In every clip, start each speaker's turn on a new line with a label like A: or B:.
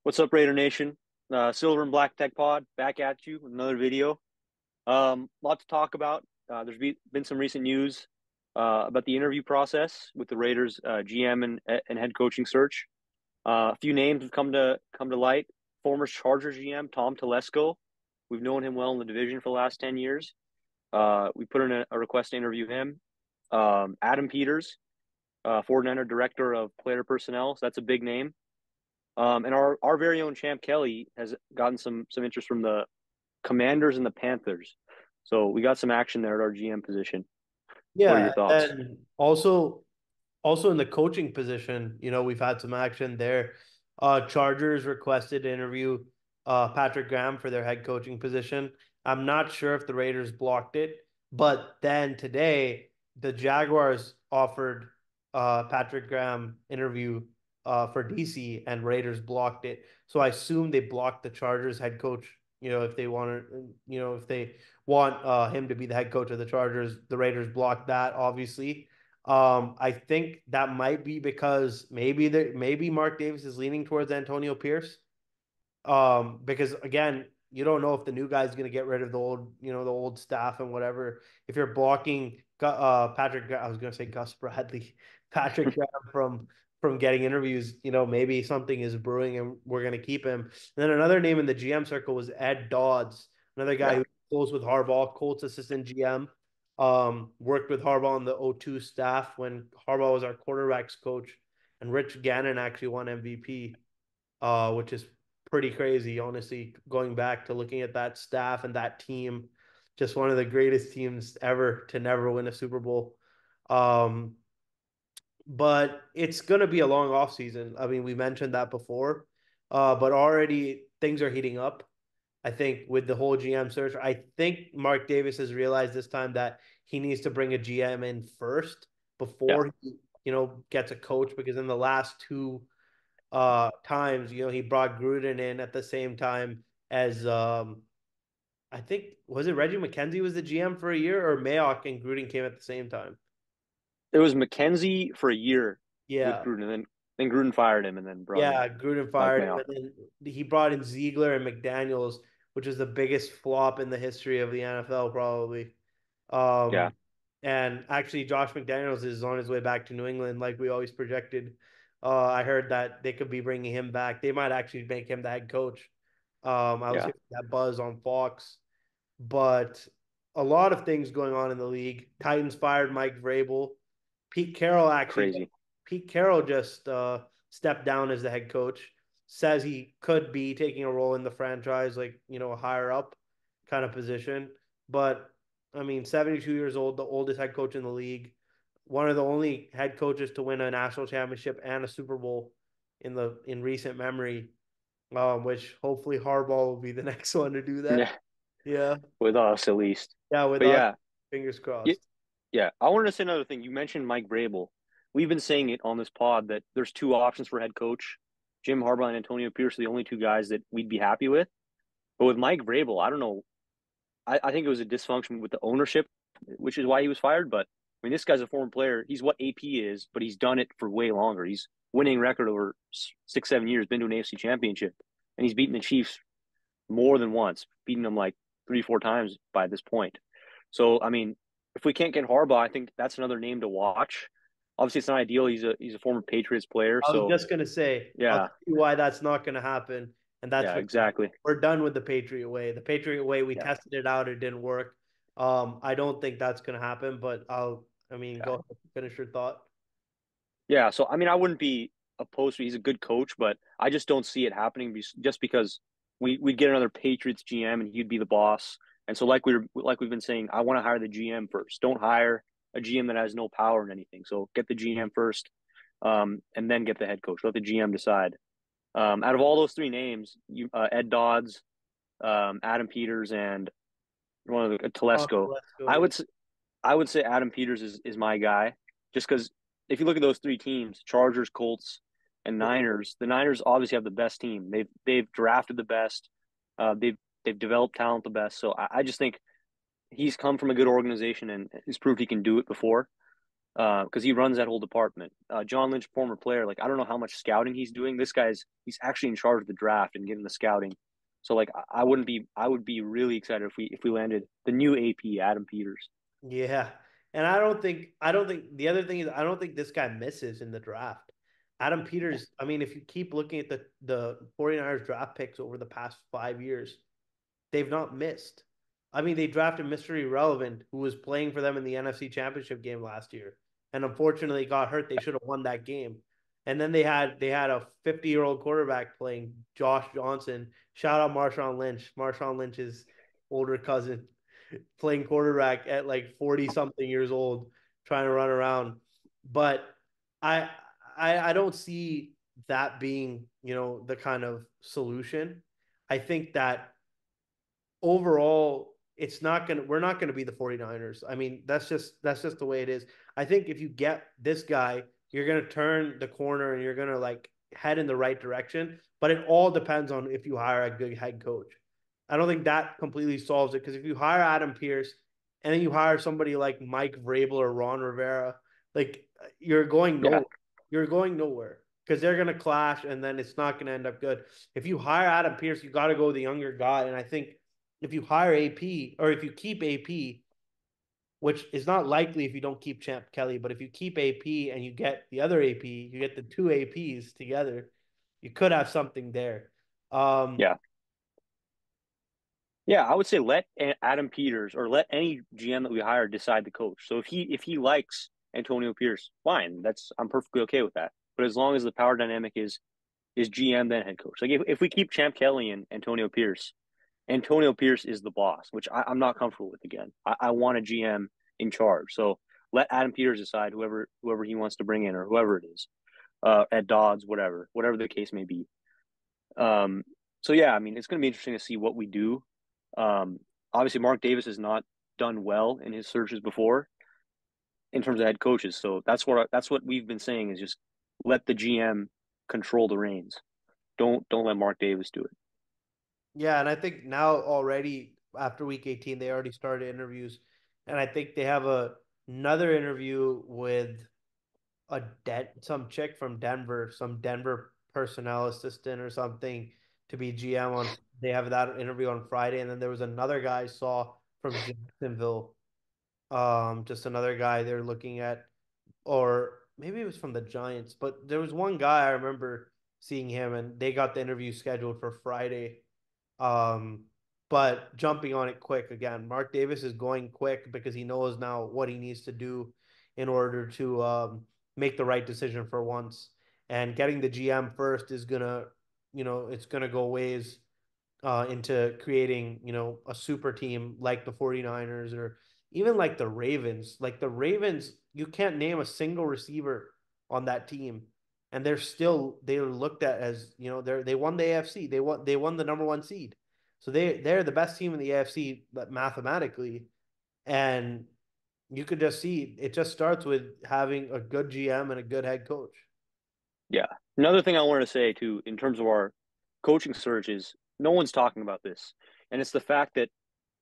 A: What's up, Raider Nation? Silver and Black Tech Pod back at you with another video. Lot to talk about. Been some recent news about the interview process with the Raiders GM and head coaching search. A few names have come to light. Former Chargers GM Tom Telesco. We've known him well in the division for the last 10 years. We put in a request to interview him. Adam Peters, 49er Director of Player Personnel. So that's a big name. And our very own Champ Kelly has gotten some interest from the Commanders and the Panthers. So we got some action there at our GM position. What are
B: Yeah,
A: your thoughts?
B: and also in the coaching position, we've had some action there. Chargers requested to interview Patrick Graham for their head coaching position. I'm not sure if the Raiders blocked it, but then today the Jaguars offered Patrick Graham interview for DC and Raiders blocked it. So I assume they blocked the Chargers head coach. If they want to, if they want him to be the head coach of the Chargers, the Raiders blocked that, obviously. I think that might be because maybe Mark Davis is leaning towards Antonio Pierce. Because again, you don't know if the new guy's going to get rid of the old staff and whatever. If you're blocking I was going to say Gus Bradley, Patrick Graham from getting interviews, maybe something is brewing and we're going to keep him. And then another name in the GM circle was Ed Dodds, another guy
A: Yeah,
B: who close with Harbaugh, Colts assistant GM. Worked with Harbaugh on the O2 staff when Harbaugh was our quarterbacks coach, and Rich Gannon actually won MVP, which is pretty crazy, honestly, going back to looking at that staff and that team. Just one of the greatest teams ever to never win a Super Bowl. Um, but it's going to be a long off season. I mean, we mentioned that before, but already things are heating up. I think with the whole GM search, I think Mark Davis has realized this time that he needs to bring a GM in first
A: yeah.
B: before he, gets a coach, because in the last two times, he brought Gruden in at the same time as I think, was it Reggie McKenzie was the GM for a year, or Mayock and Gruden came at the same time?
A: It was McKenzie for a year with
B: Yeah.
A: Gruden, and then Gruden fired him and then brought in
B: Yeah, Gruden
A: Mike
B: fired him,
A: Mayock.
B: and then he brought in Ziegler and McDaniels, which is the biggest flop in the history of the NFL, probably.
A: Yeah,
B: Um, and actually, Josh McDaniels is on his way back to New England, like we always projected. I heard that they could be bringing him back. They might actually make him the head coach. I was
A: yeah.
B: hearing that buzz on Fox, but a lot of things going on in the league. Titans fired Mike Vrabel. Pete Carroll actually.
A: Crazy.
B: Pete Carroll just stepped down as the head coach. Says he could be taking a role in the franchise, like a higher up kind of position. But I mean, 72 years old, the oldest head coach in the league, one of the only head coaches to win a national championship and a Super Bowl in recent memory. Which hopefully Harbaugh will be the next one to do that.
A: Yeah,
B: Yeah.
A: with us at least.
B: Yeah, with
A: But
B: us,
A: yeah,
B: fingers
A: yeah,
B: crossed.
A: yeah. I wanted to say another thing. You mentioned Mike Vrabel. We've been saying it on this pod that there's two options for head coach. Jim Harbaugh and Antonio Pierce are the only two guys that we'd be happy with. But with Mike Vrabel, I don't know. I think it was a dysfunction with the ownership, which is why he was fired. But I mean, this guy's a former player. He's what AP is, but he's done it for way longer. He's winning record over 6, 7 years, been to an AFC championship, and he's beaten the Chiefs more than once, beating them like 3, 4 times by this point. So, I mean, if we can't get Harbaugh, I think that's another name to watch. Obviously, it's not ideal. He's a former Patriots player,
B: I was
A: so
B: just gonna say, I'll
A: yeah,
B: tell you why that's not gonna happen, and that's
A: yeah,
B: because
A: exactly.
B: we're done with the Patriot way. The Patriot way, we
A: Yeah,
B: tested it out, it didn't work. I don't think that's gonna happen, but I mean,
A: yeah.
B: go ahead, finish your thought.
A: Yeah, so I mean, I wouldn't be opposed to. He's a good coach, but I just don't see it happening just because we'd get another Patriots GM and he'd be the boss. And so, like we've been saying, I want to hire the GM first. Don't hire a GM that has no power in anything. So get the GM first, and then get the head coach. Let the GM decide. Out of all those three names, Ed Dodds, Adam Peters, and one of the Telesco.
B: Let's go.
A: I
B: Yeah.
A: would I would say Adam Peters is my guy, just because if you look at those three teams, Chargers, Colts, and Niners, the Niners obviously have the best team. They've drafted the best. They've developed talent the best. So I just think he's come from a good organization and he's proved he can do it before. because he runs that whole department. John Lynch, former player, like I don't know how much scouting he's doing. This guy's he's actually in charge of the draft and getting the scouting. So like I would be really excited if we landed the new AP Adam Peters.
B: Yeah. And I don't think the other thing is I don't think this guy misses in the draft. Adam Peters, I mean, if you keep looking at the 49ers draft picks over the past 5 years, they've not missed. I mean, they drafted Mystery Relevant, who was playing for them in the NFC Championship game last year, and unfortunately got hurt. They should have won that game. And then they had a 50-year-old quarterback playing Josh Johnson. Shout out Marshawn Lynch. Marshawn Lynch's older cousin playing quarterback at like 40 something years old, trying to run around. But I I don't see that being, the kind of solution. I think that overall it's not going to we're not going to be the 49ers. I mean, that's just the way it is. I think if you get this guy, you're going to turn the corner and you're going to like head in the right direction, but it all depends on if you hire a good head coach. I don't think that completely solves it because if you hire Adam Pierce and then you hire somebody like Mike Vrabel or Ron Rivera, like you're going
A: Yeah,
B: nowhere. You're going nowhere because they're going to clash and then it's not going to end up good. If you hire Adam Pierce, you got to go with the younger guy. And I think if you hire AP or if you keep AP, which is not likely if you don't keep Champ Kelly, but if you keep AP and you get the other AP, you get the two APs together, you could have something there. Um,
A: yeah, yeah. I would say let Adam Peters or let any GM that we hire decide the coach. So if he likes Antonio Pierce, fine. That's I'm perfectly okay with that. But as long as the power dynamic is GM then head coach. Like if we keep Champ Kelly and Antonio Pierce is the boss, which I'm not comfortable with again. I want a GM in charge. So let Adam Peters decide whoever he wants to bring in or whoever it is, at Dodds, whatever the case may be. Um, so yeah, I mean, it's going to be interesting to see what we do. Um, Obviously, Mark Davis has not done well in his searches before in terms of head coaches. So that's what we've been saying is just let the GM control the reins. Don't let Mark Davis do it.
B: yeah, and I think now already after week 18, they already started interviews, and I think they have another interview with some chick from Denver, some Denver personnel assistant or something to be GM on. They have that interview on Friday, and then there was another guy I saw from Jacksonville. Just another guy they're looking at, or maybe it was from the Giants, but there was one guy I remember seeing him, and they got the interview scheduled for Friday. Um, but jumping on it quick again, Mark Davis is going quick because he knows now what he needs to do in order to make the right decision for once. And getting the GM first is gonna, it's gonna go ways into creating, a super team like the 49ers or even like the Ravens. Like the Ravens, you can't name a single receiver on that team. And they're looked at as, they won the AFC. They won the number one seed. So they're the best team in the AFC mathematically. And you could just see it just starts with having a good GM and a good head coach.
A: Yeah. Another thing I wanted to say too, in terms of our coaching search, is no one's talking about this, and it's the fact that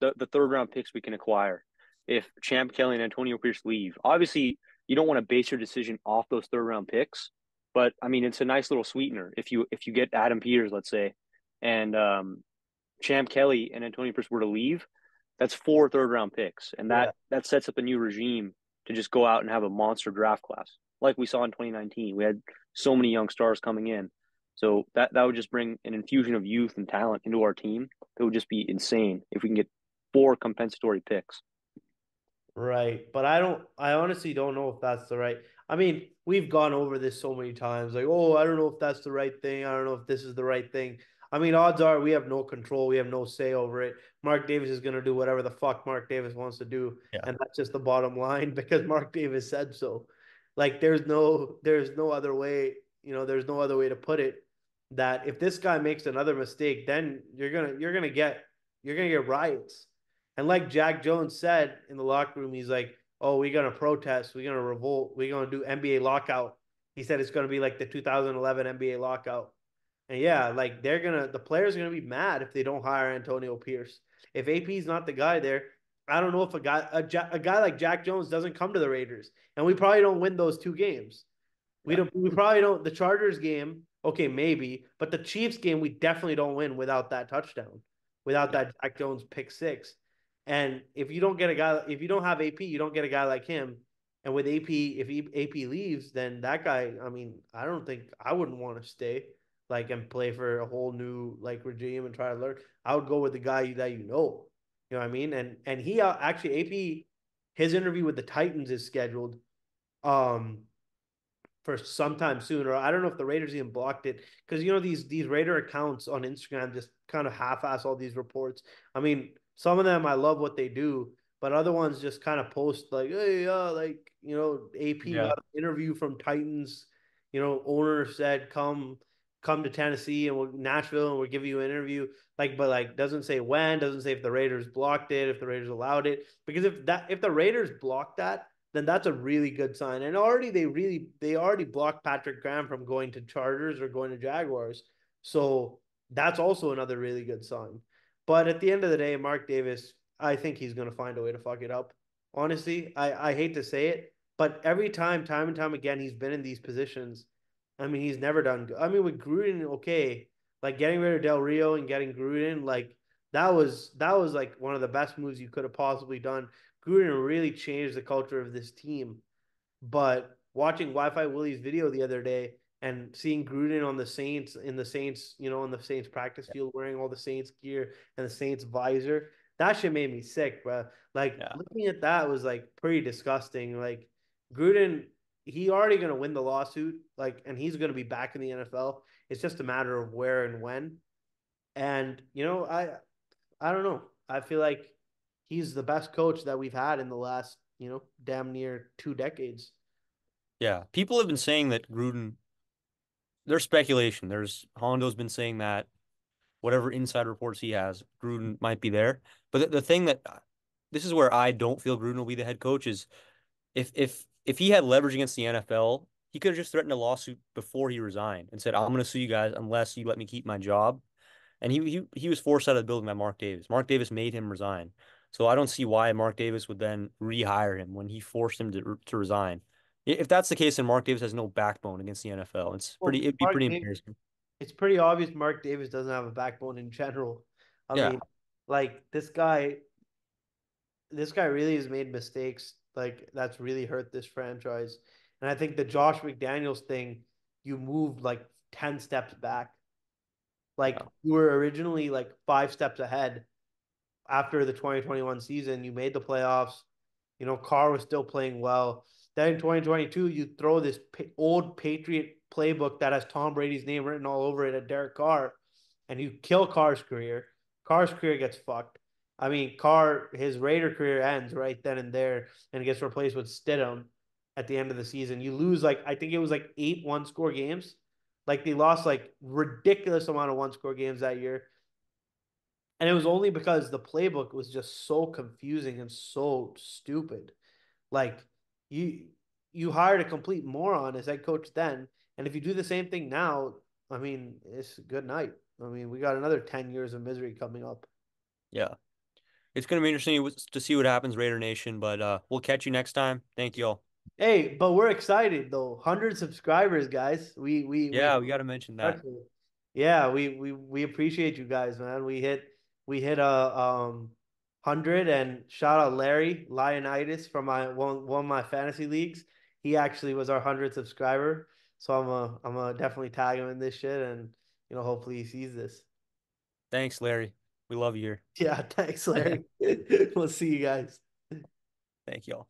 A: the third round picks we can acquire if Champ Kelly and Antonio Pierce leave. Obviously, you don't want to base your decision off those third round picks, but I mean it's a nice little sweetener if you get Adam Peters, let's say, and Champ Kelly and Antonio Pierce were to leave, that's four third round picks, and
B: Yeah.
A: that sets up a new regime to just go out and have a monster draft class like we saw in 2019. We had so many young stars coming in, so that would just bring an infusion of youth and talent into our team. That would just be insane if we can get four compensatory picks.
B: Right. But I honestly don't know if that's the right. I mean, we've gone over this so many times. Like, oh, I don't know if that's the right thing. I don't know if this is the right thing. I mean, odds are we have no control. We have no say over it. Mark Davis is going to do whatever the fuck Mark Davis wants to do.
A: Yeah.
B: And that's just the bottom line because Mark Davis said so. Like, there's no other way, there's no other way to put it that if this guy makes another mistake, then you're gonna get riots. And like Jack Jones said in the locker room, he's like, "Oh, we're gonna protest. We're gonna revolt. We're gonna do NBA lockout." He said it's gonna be like the 2011 NBA lockout. And yeah, like the players are gonna be mad if they don't hire Antonio Pierce. If AP is not the guy there, I don't know if a guy like Jack Jones doesn't come to the Raiders, and we probably don't win those two games. We
A: Yeah,
B: don't. We probably don't. The Chargers game, okay, maybe, but the Chiefs game, we definitely don't win without that touchdown, without
A: yeah,
B: that Jack Jones pick six. And if you don't get a guy, if you don't have AP, you don't get a guy like him. And with AP, if AP leaves, then that guy, I mean, I don't think I wouldn't want to stay like and play for a whole new like regime and try to learn. I would go with the guy that you know. You know what I mean? And he actually AP, his interview with the Titans is scheduled. Um, for sometime soon, or I don't know if the Raiders even blocked it because you know these Raider accounts on Instagram just kind of half-ass all these reports. I mean, some of them I love what they do, but other ones just kind of post like, hey, like you know, AP
A: yeah,
B: got an interview from Titans. You know, owner said come to Tennessee and we'll Nashville and we'll give you an interview. Like, but like doesn't say when, doesn't say if the Raiders blocked it, if the Raiders allowed it. Because if the Raiders blocked that, then that's a really good sign. And already they already blocked Patrick Graham from going to Chargers or going to Jaguars. So that's also another really good sign. But at the end of the day, Mark Davis, I think he's going to find a way to fuck it up. Honestly, I hate to say it, but every time and time again, he's been in these positions. I mean, he's never done good. I mean, with Gruden, okay, like getting rid of Del Rio and getting Gruden, like that was like one of the best moves you could have possibly done. Gruden really changed the culture of this team. But watching Wi-Fi Willie's video the other day and seeing Gruden on the Saints in the Saints, you know, on the Saints practice field wearing all the Saints gear and the Saints visor, that shit made me sick, bro. Like
A: yeah,
B: looking at that was like pretty disgusting. Like Gruden, he already gonna win the lawsuit, like, and he's gonna be back in the NFL. It's just a matter of where and when. And you know, I don't know. I feel like he's the best coach that we've had in the last, you know, damn near 2 decades.
A: yeah. People have been saying that Gruden. There's speculation. There's Hondo's been saying that whatever inside reports he has, Gruden might be there. But the thing that this is where I don't feel Gruden will be the head coach is if he had leverage against the NFL, he could have just threatened a lawsuit before he resigned and said, "I'm going to sue you guys unless you let me keep my job." And he was forced out of the building by Mark Davis. Mark Davis made him resign. So I don't see why Mark Davis would then rehire him when he forced him to resign. If that's the case, then Mark Davis has no backbone against the NFL.
B: Well,
A: It'd be
B: Mark
A: pretty
B: Davis,
A: embarrassing.
B: it's pretty obvious Mark Davis doesn't have a backbone in general. I
A: Yeah,
B: mean, like this guy really has made mistakes. Like that's really hurt this franchise. And I think the Josh McDaniels thing, you moved like 10 steps back. Like
A: yeah,
B: you were originally like 5 steps ahead after the 2021 season. You made the playoffs. You know, Carr was still playing well. Then in 2022, you throw this old Patriot playbook that has Tom Brady's name written all over it at Derek Carr, and you kill Carr's career. Carr's career gets fucked. I mean, Carr, his Raider career ends right then and there and gets replaced with Stidham at the end of the season. You lose like, I think it was like 8 1-score games. Like they lost like ridiculous amount of 1-score games that year. And it was only because the playbook was just so confusing and so stupid. Like you you hired a complete moron as head coach then, and if you do the same thing now, I mean, it's good night. I mean, we got another 10 years of misery coming up.
A: yeah. It's going to be interesting to see what happens, Raider Nation. But we'll catch you next time. Thank you all.
B: Hey, but we're excited though. 100 subscribers, guys. We
A: Yeah, we got to mention that.
B: yeah, we appreciate you guys, man. We hit a 100, and shout out Larry Lionitis from my one of my fantasy leagues. He actually was our 100th subscriber. So I'm a definitely tag him in this shit, and you know, hopefully he sees this.
A: Thanks, Larry. We love you
B: Yeah, thanks,
A: here.
B: Larry. We'll see you guys.
A: Thank you all.